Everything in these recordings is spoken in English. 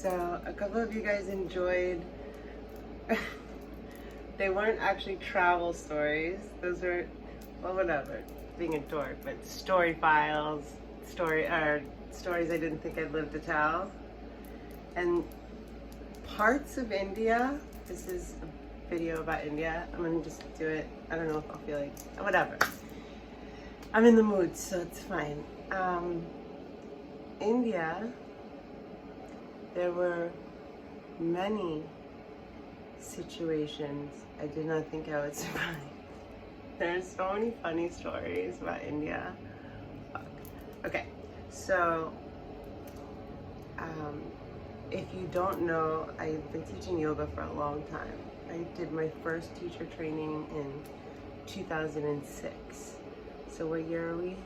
So a couple of you guys enjoyed, they weren't actually travel stories. Those were, well, whatever, being a dork, but story files, stories I didn't think I'd live to tell. And parts of India, this is a video about India. I'm gonna just do it. I don't know if I'll feel like, whatever. I'm in the mood, so it's fine. India, there were many situations I did not think I would survive. There's so many funny stories about India. Fuck. Okay, so if you don't know, I've been teaching yoga for a long time. I did my first teacher training in 2006. So what year are we?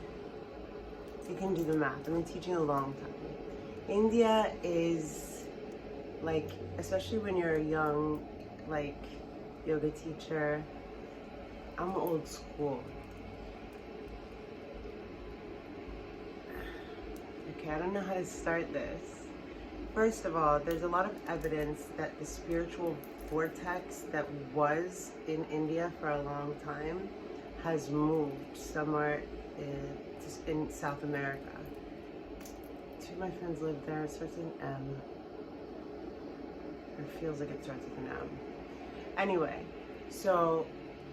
You can do the math. I've been teaching a long time. India is like, especially when you're a young, like, yoga teacher, I'm old school. Okay, I don't know how to start this. First of all, there's a lot of evidence that the spiritual vortex that was in India for a long time has moved somewhere in South America. Two of my friends live there. It starts with an M. It feels like it starts with an M. Anyway, so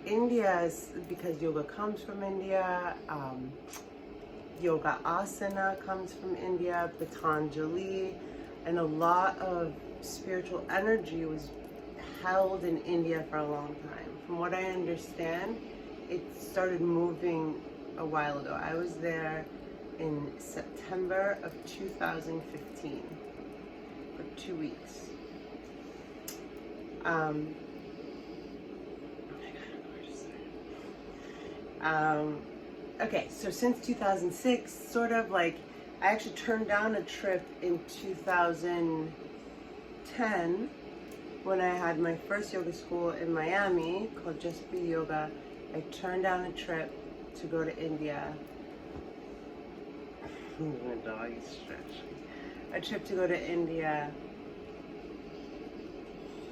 India is, because yoga comes from India, yoga asana comes from India, Patanjali, and a lot of spiritual energy was held in India for a long time. From what I understand, it started moving a while ago. I was there in September of 2015 for 2 weeks. Oh my God, okay, so since 2006, sort of like, I actually turned down a trip in 2010 when I had my first yoga school in Miami called Just Be Yoga. I turned down a trip to go to India. My dog is stretching. A trip to go to India.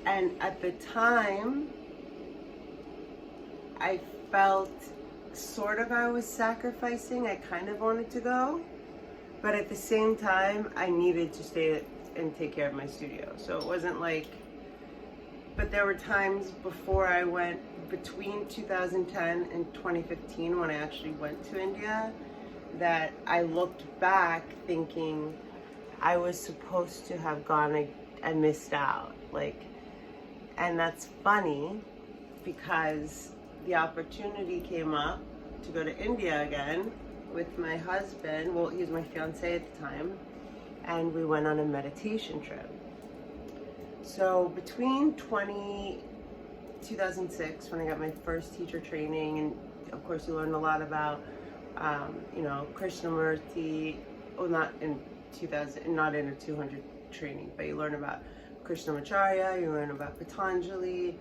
And at the time, I felt sort of I was sacrificing. I kind of wanted to go. But at the same time, I needed to stay and take care of my studio. So it wasn't like, but there were times before I went, between 2010 and 2015, when I actually went to India, that I looked back thinking I was supposed to have gone and missed out. Like, and that's funny because the opportunity came up to go to India again with my husband. Well, he was my fiance at the time, and we went on a meditation trip. So between 2006, when I got my first teacher training, and of course you learned a lot about, Krishnamurti, well, not in a 200 training, but you learn about Krishnamacharya, you learn about Patanjali,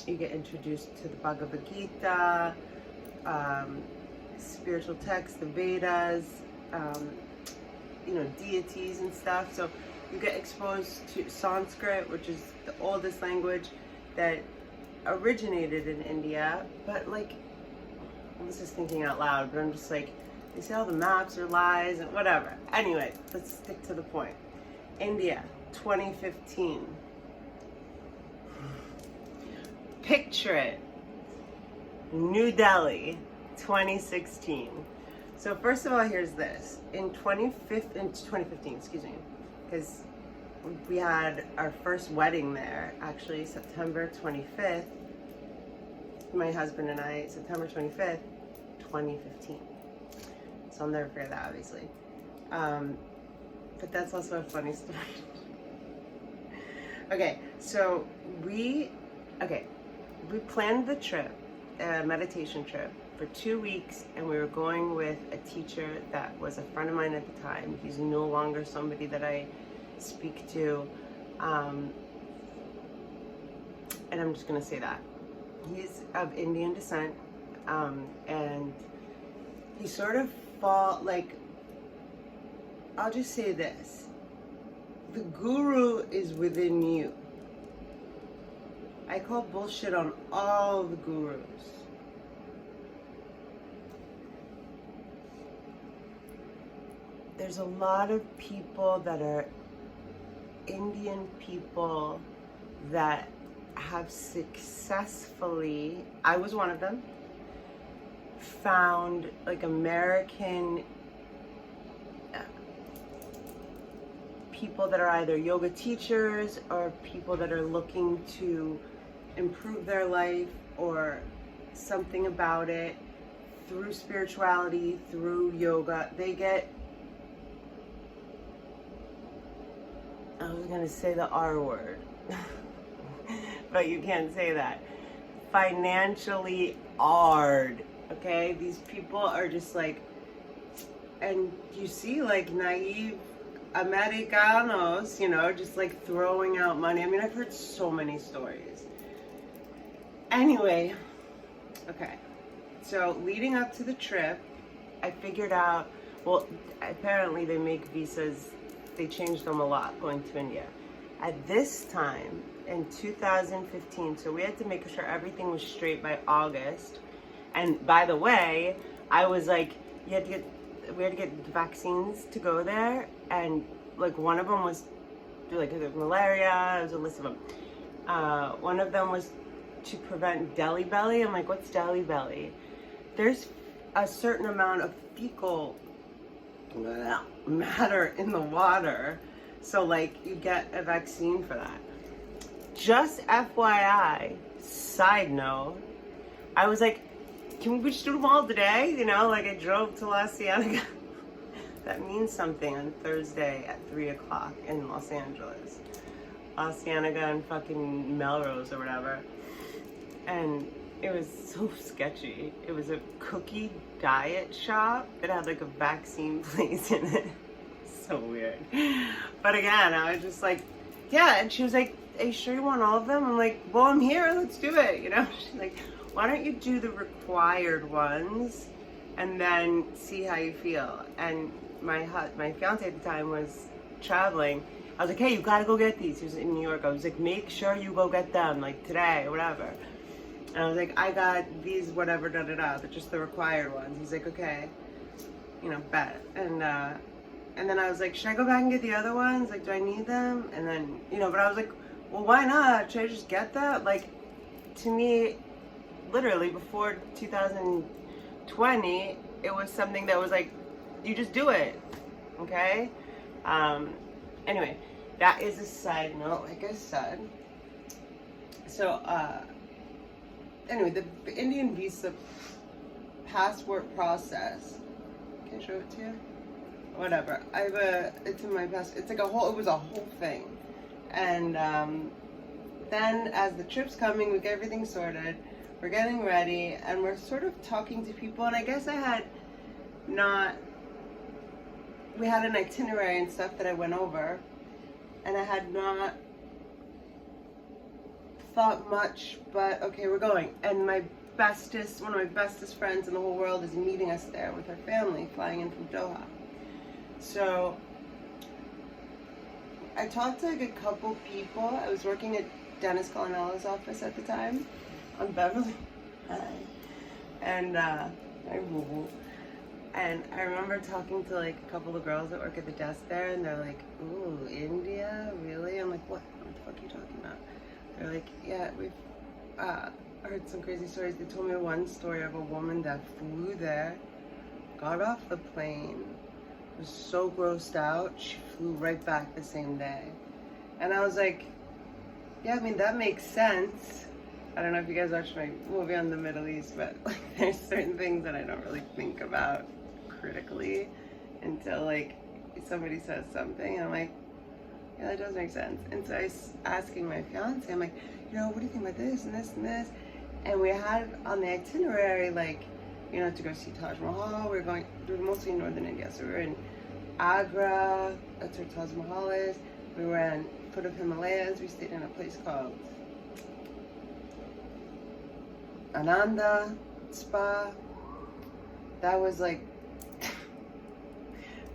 you get introduced to the Bhagavad Gita, spiritual texts, the Vedas, deities and stuff. So you get exposed to Sanskrit, which is the oldest language that originated in India. But like, I was just thinking out loud, but I'm just like, they say all the maps are lies and whatever. Anyway, let's stick to the point. India, 2015. Picture it. New Delhi, 2016. So first of all, here's this. In 2015, excuse me, because we had our first wedding there, actually, September 25th. My husband and I, September 25th, 2015. So I'll never forget that, obviously. But that's also a funny story. Okay, so we planned the trip, a meditation trip, for 2 weeks, and we were going with a teacher that was a friend of mine at the time. He's no longer somebody that I speak to, and I'm just gonna say that. He's of Indian descent, and he sort of I'll just say this. The guru is within you. I call bullshit on all the gurus. There's a lot of people that are Indian people that have successfully, I was one of them, found like American people that are either yoga teachers or people that are looking to improve their life or something about it through spirituality, through yoga. They get, I was gonna say the R word, but you can't say that. Financially hard, okay? These people are just like, and you see like naive Americanos, you know, just like throwing out money. I mean, I've heard so many stories. Anyway, okay. So leading up to the trip, I figured out, well, apparently they make visas, they changed them a lot going to India. At this time, in 2015, so we had to make sure everything was straight by August. And by the way, I was like, we had to get vaccines to go there, and like one of them was like malaria. It was a list of them. One of them was to prevent Delhi belly. I'm like, what's Delhi belly? There's a certain amount of fecal matter in the water, so like you get a vaccine for that. Just FYI, side note, I was like, can we just do them all today? You know, like I drove to La Cienega. That means something on Thursday at 3 o'clock in Los Angeles. La Cienega and fucking Melrose or whatever. And it was so sketchy. It was a cookie diet shop that had like a vaccine place in it. So weird. But again, I was just like, yeah. And she was like, are you sure you want all of them? I'm like, well, I'm here. Let's do it. You know, she's like, why don't you do the required ones and then see how you feel? And my fiance at the time was traveling. I was like, hey, you gotta go get these. He was in New York. I was like, make sure you go get them, like today or whatever. And I was like, I got these, whatever, da-da-da, they're just the required ones. He's like, okay, you know, bet. And then I was like, should I go back and get the other ones? Like, do I need them? And then, you know, but I was like, well, why not? Should I just get that? Like, to me, literally before 2020, it was something that was like, you just do it, okay? Anyway, that is a side note, like I said. So, anyway, the Indian visa passport process, can I show it to you? Whatever, it's in my passport, it's like it was a whole thing. And then as the trip's coming, we get everything sorted, we're getting ready, and we're sort of talking to people, and I guess we had an itinerary and stuff that I went over, and I had not thought much, but okay, we're going. And one of my bestest friends in the whole world is meeting us there with her family, flying in from Doha. So I talked to like a couple people. I was working at Dennis Colonella's office at the time on Beverly. And hi, boo-boo. And I remember talking to like a couple of girls that work at the desk there, and they're like, ooh, India? Really? I'm like, what? What the fuck are you talking about? They're like, yeah, we've heard some crazy stories. They told me one story of a woman that flew there, got off the plane, was so grossed out, she flew right back the same day. And I was like, yeah, I mean, that makes sense. I don't know if you guys watched my movie on the Middle East, but like, there's certain things that I don't really think about critically until like somebody says something, and I'm like, yeah, that does make sense. And so I was asking my fiance, I'm like, you know, what do you think about this and this and this? And we had on the itinerary, like, you know, to go see Taj Mahal. We were mostly in northern India, so we were in Agra, that's where Taj Mahal is. We were in foot of Himalayas. We stayed in a place called Ananda Spa. That was like,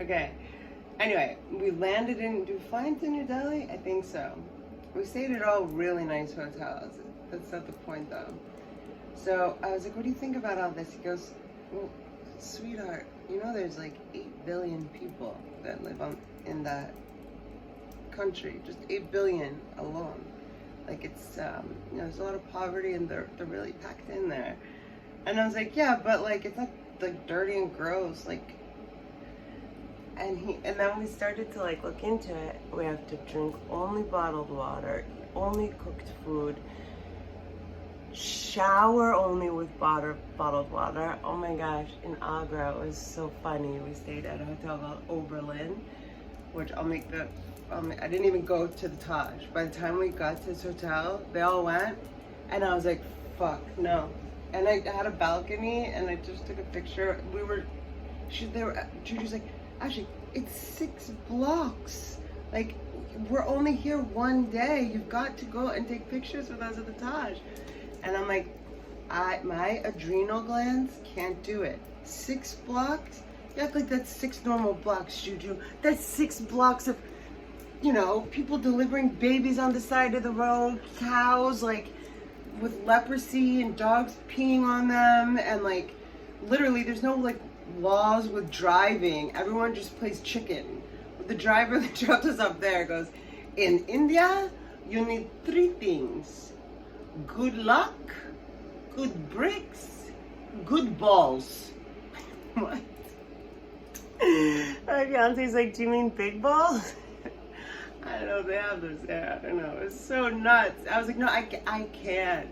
okay, Anyway, we landed in, did we fly into New Delhi? I think so. We stayed at all really nice hotels. That's not the point though. So I was like, what do you think about all this? He goes, well, sweetheart, you know there's like 8 billion people that live in that country, just 8 billion alone. Like it's, you know, there's a lot of poverty and they're really packed in there. And I was like, yeah, but like it's not like dirty and gross, like. And then we started to like look into it. We have to drink only bottled water, only cooked food, shower only with bottled water. Oh my gosh, in Agra, it was so funny. We stayed at a hotel called Oberlin, which I didn't even go to the Taj. By the time we got to this hotel, they all went, and I was like, fuck, no. And I had a balcony, and I just took a picture. Juju's like, actually, it's 6 blocks. Like, we're only here one day. You've got to go and take pictures with us at the Taj. And I'm like, my adrenal glands can't do it. 6 blocks? You act like that's 6 normal blocks, Juju. That's 6 blocks of, you know, people delivering babies on the side of the road, cows, like, with leprosy and dogs peeing on them, and like, literally, there's no like laws with driving. Everyone just plays chicken. The driver that dropped us up there goes, in India, you need 3 things: good luck, good bricks, good balls. What? My fiance's like, do you mean big balls? I don't know if they have those there. I don't know. It's so nuts. I was like, no, I can't.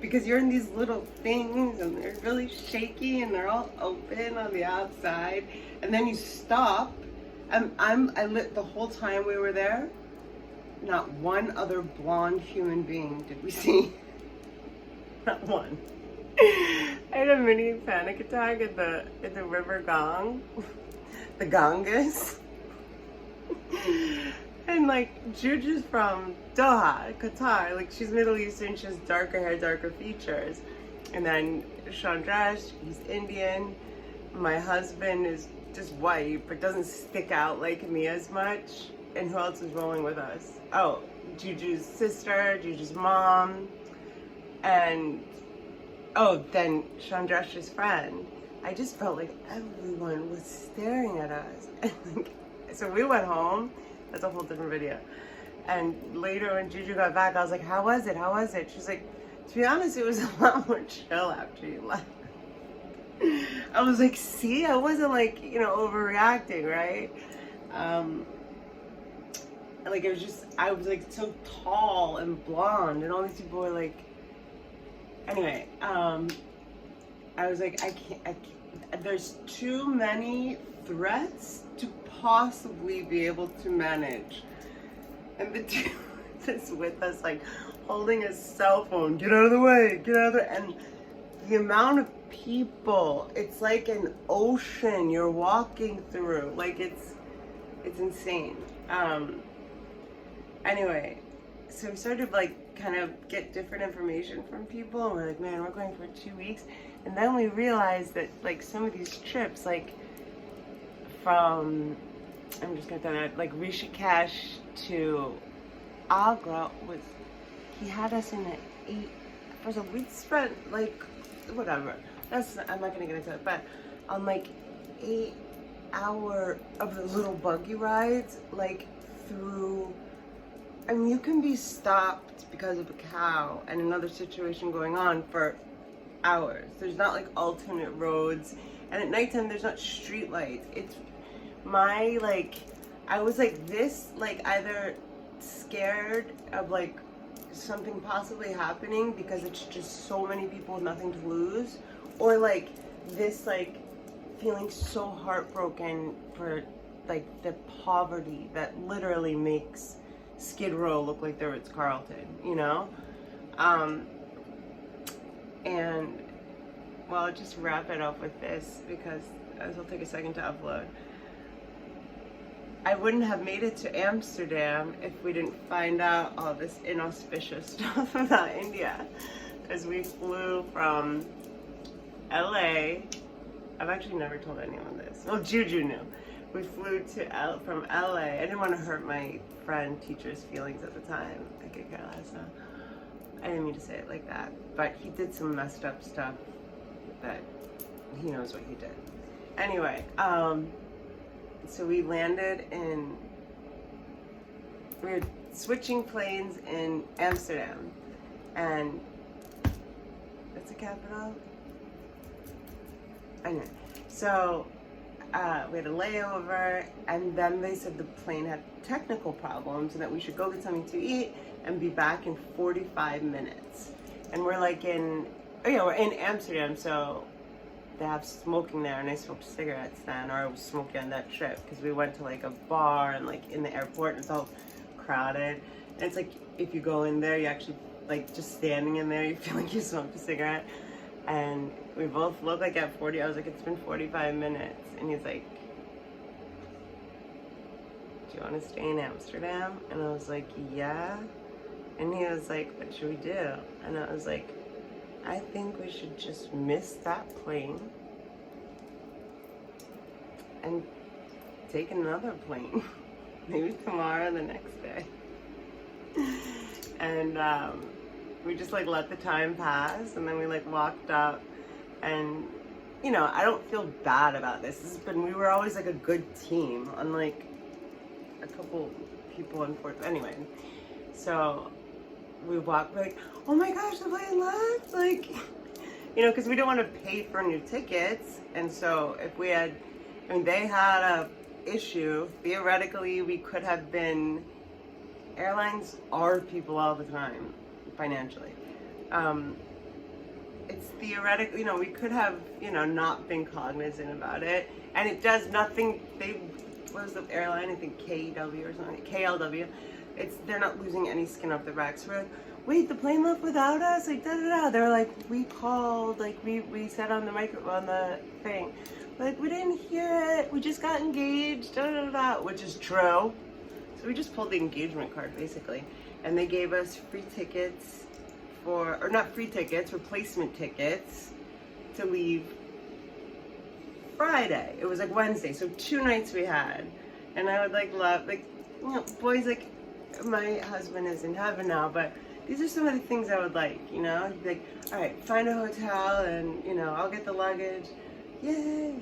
Because you're in these little things and they're really shaky and they're all open on the outside. And then you stop. I lit the whole time we were there. Not one other blonde human being did we see. Not one. I had a mini panic attack at the river Gong. The Ganges. And like, Juju's from Doha, Qatar. Like, she's Middle Eastern, she has darker hair, darker features. And then Chandrash, he's Indian. My husband is just white, but doesn't stick out like me as much. And who else is rolling with us? Oh, Juju's sister, Juju's mom, and oh, then Chandrash's friend. I just felt like everyone was staring at us. And like, so we went home. That's a whole different video. And later when Juju got back, I was like, how was it? How was it? She's like, to be honest, it was a lot more chill after you left. I was like, see, I wasn't like, you know, overreacting, right? Like, it was just, I was like so tall and blonde, and all these people were like, anyway, I was like, I can't, there's too many threats to possibly be able to manage. And the dude that's with us, like, holding his cell phone, get out of the way, get out of the, and the amount of people, it's like an ocean you're walking through. Like, it's insane. Anyway, so we started to like kind of get different information from people, and we're like, man, we're going for 2 weeks. And then we realized that like some of these trips, like from, I'm just gonna tell you, like Rishikesh to Agra was, he had us in an 8, so we spent like, whatever, that's, I'm not gonna get into it, but on like 8 hour of the little buggy rides, like through, I mean, you can be stopped because of a cow and another situation going on for hours. There's not like alternate roads, and at nighttime there's not street lights. It's my, like, I was like this, like either scared of like something possibly happening because it's just so many people with nothing to lose, or like this, like feeling so heartbroken for like the poverty that literally makes Skid Row look like the Ritz-Carlton, you know? And well, I'll just wrap it up with this because this will take a second to upload. I wouldn't have made it to Amsterdam if we didn't find out all this inauspicious stuff about India. Because we flew from LA. I've actually never told anyone this. Well, Juju knew. we flew from LA. I didn't want to hurt my friend teacher's feelings at the time. I could care less. I didn't mean to say it like that. But he did some messed up stuff that he knows what he did. Anyway, so we landed in, we were switching planes in Amsterdam. And that's a capital? Anyway, so we had a layover, and then they said the plane had technical problems and that we should go get something to eat and be back in 45 minutes. And we're like we're in Amsterdam, so they have smoking there, and I smoked cigarettes then, or I was smoking on that trip, because we went to like a bar and like in the airport, and it's all crowded. And it's like, if you go in there, you actually, like, just standing in there, you feel like you smoked a cigarette. And we both looked like at 40, I was like, it's been 45 minutes. And he's like, do you want to stay in Amsterdam? And I was like, yeah. And he was like, what should we do? And I was like, I think we should just miss that plane and take another plane. Maybe tomorrow or the next day. And we just like let the time pass, and then we like walked up, and you know, I don't feel bad about this. We were always like a good team, unlike a couple people unfortunately. Anyway, so we walked, like, oh my gosh, the plane left, like, you know, because we didn't want to pay for new tickets. And so if we had, I mean, they had a issue, theoretically we could have been, airlines are people all the time financially. It's theoretical, you know, we could have, you know, not been cognizant about it, and it does nothing. What was the airline? I think KW or something, KLW. They're not losing any skin off their backs. We're like, wait, the plane left without us? Like, da da da. They're like, we called, like, we said on the thing, like, we didn't hear it. We just got engaged, da da da, which is true. So we just pulled the engagement card basically, and they gave us free tickets or not free tickets, replacement tickets to leave Friday. It was like Wednesday, so 2 nights we had, and I would like love, like, you know, boys, like, my husband is in heaven now, but these are some of the things I would like, you know, like, all right, find a hotel, and you know, I'll get the luggage, yay.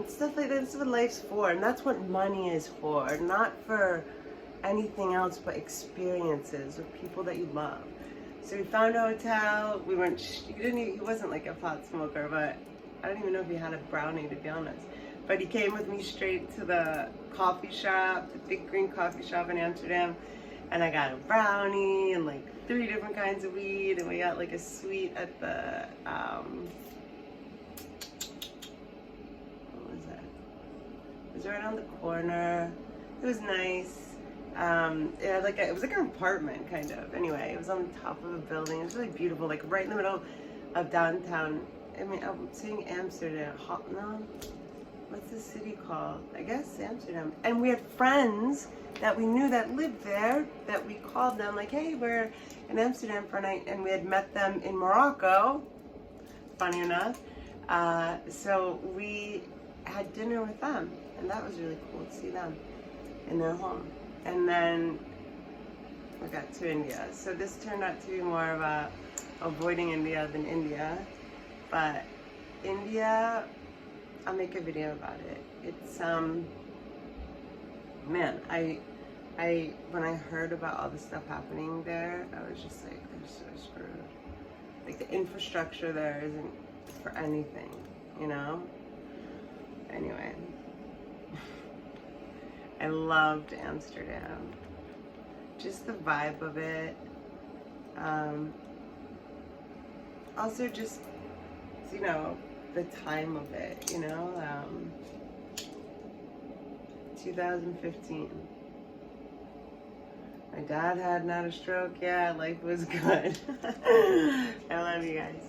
Stuff like that. That's what life's for, and that's what money is for, not for anything else but experiences with people that you love. So we found a hotel. We went, he wasn't like a pot smoker, but I don't even know if he had a brownie, to be honest. But he came with me straight to the coffee shop, the big green coffee shop in Amsterdam, and I got a brownie and like 3 different kinds of weed, and we got like a sweet at the, what was that? It was right on the corner. It was nice. It was like an apartment, kind of. Anyway, it was on top of a building. It was really beautiful, like right in the middle of downtown. I mean, I'm saying Amsterdam. No, what's the city called? I guess Amsterdam. And we had friends that we knew that lived there, that we called them like, hey, we're in Amsterdam for a night, and we had met them in Morocco, funny enough. So we had dinner with them, and that was really cool to see them in their home. And then we got to India. So this turned out to be more of a avoiding India than India. But India, I'll make a video about it. It's, man, when I heard about all the stuff happening there, I was just like, they're so screwed. Like, the infrastructure there isn't for anything, you know? Anyway. I loved Amsterdam. Just the vibe of it. Also just, you know, the time of it, you know? 2015. My dad hadn't had a stroke yet. Life was good. I love you guys.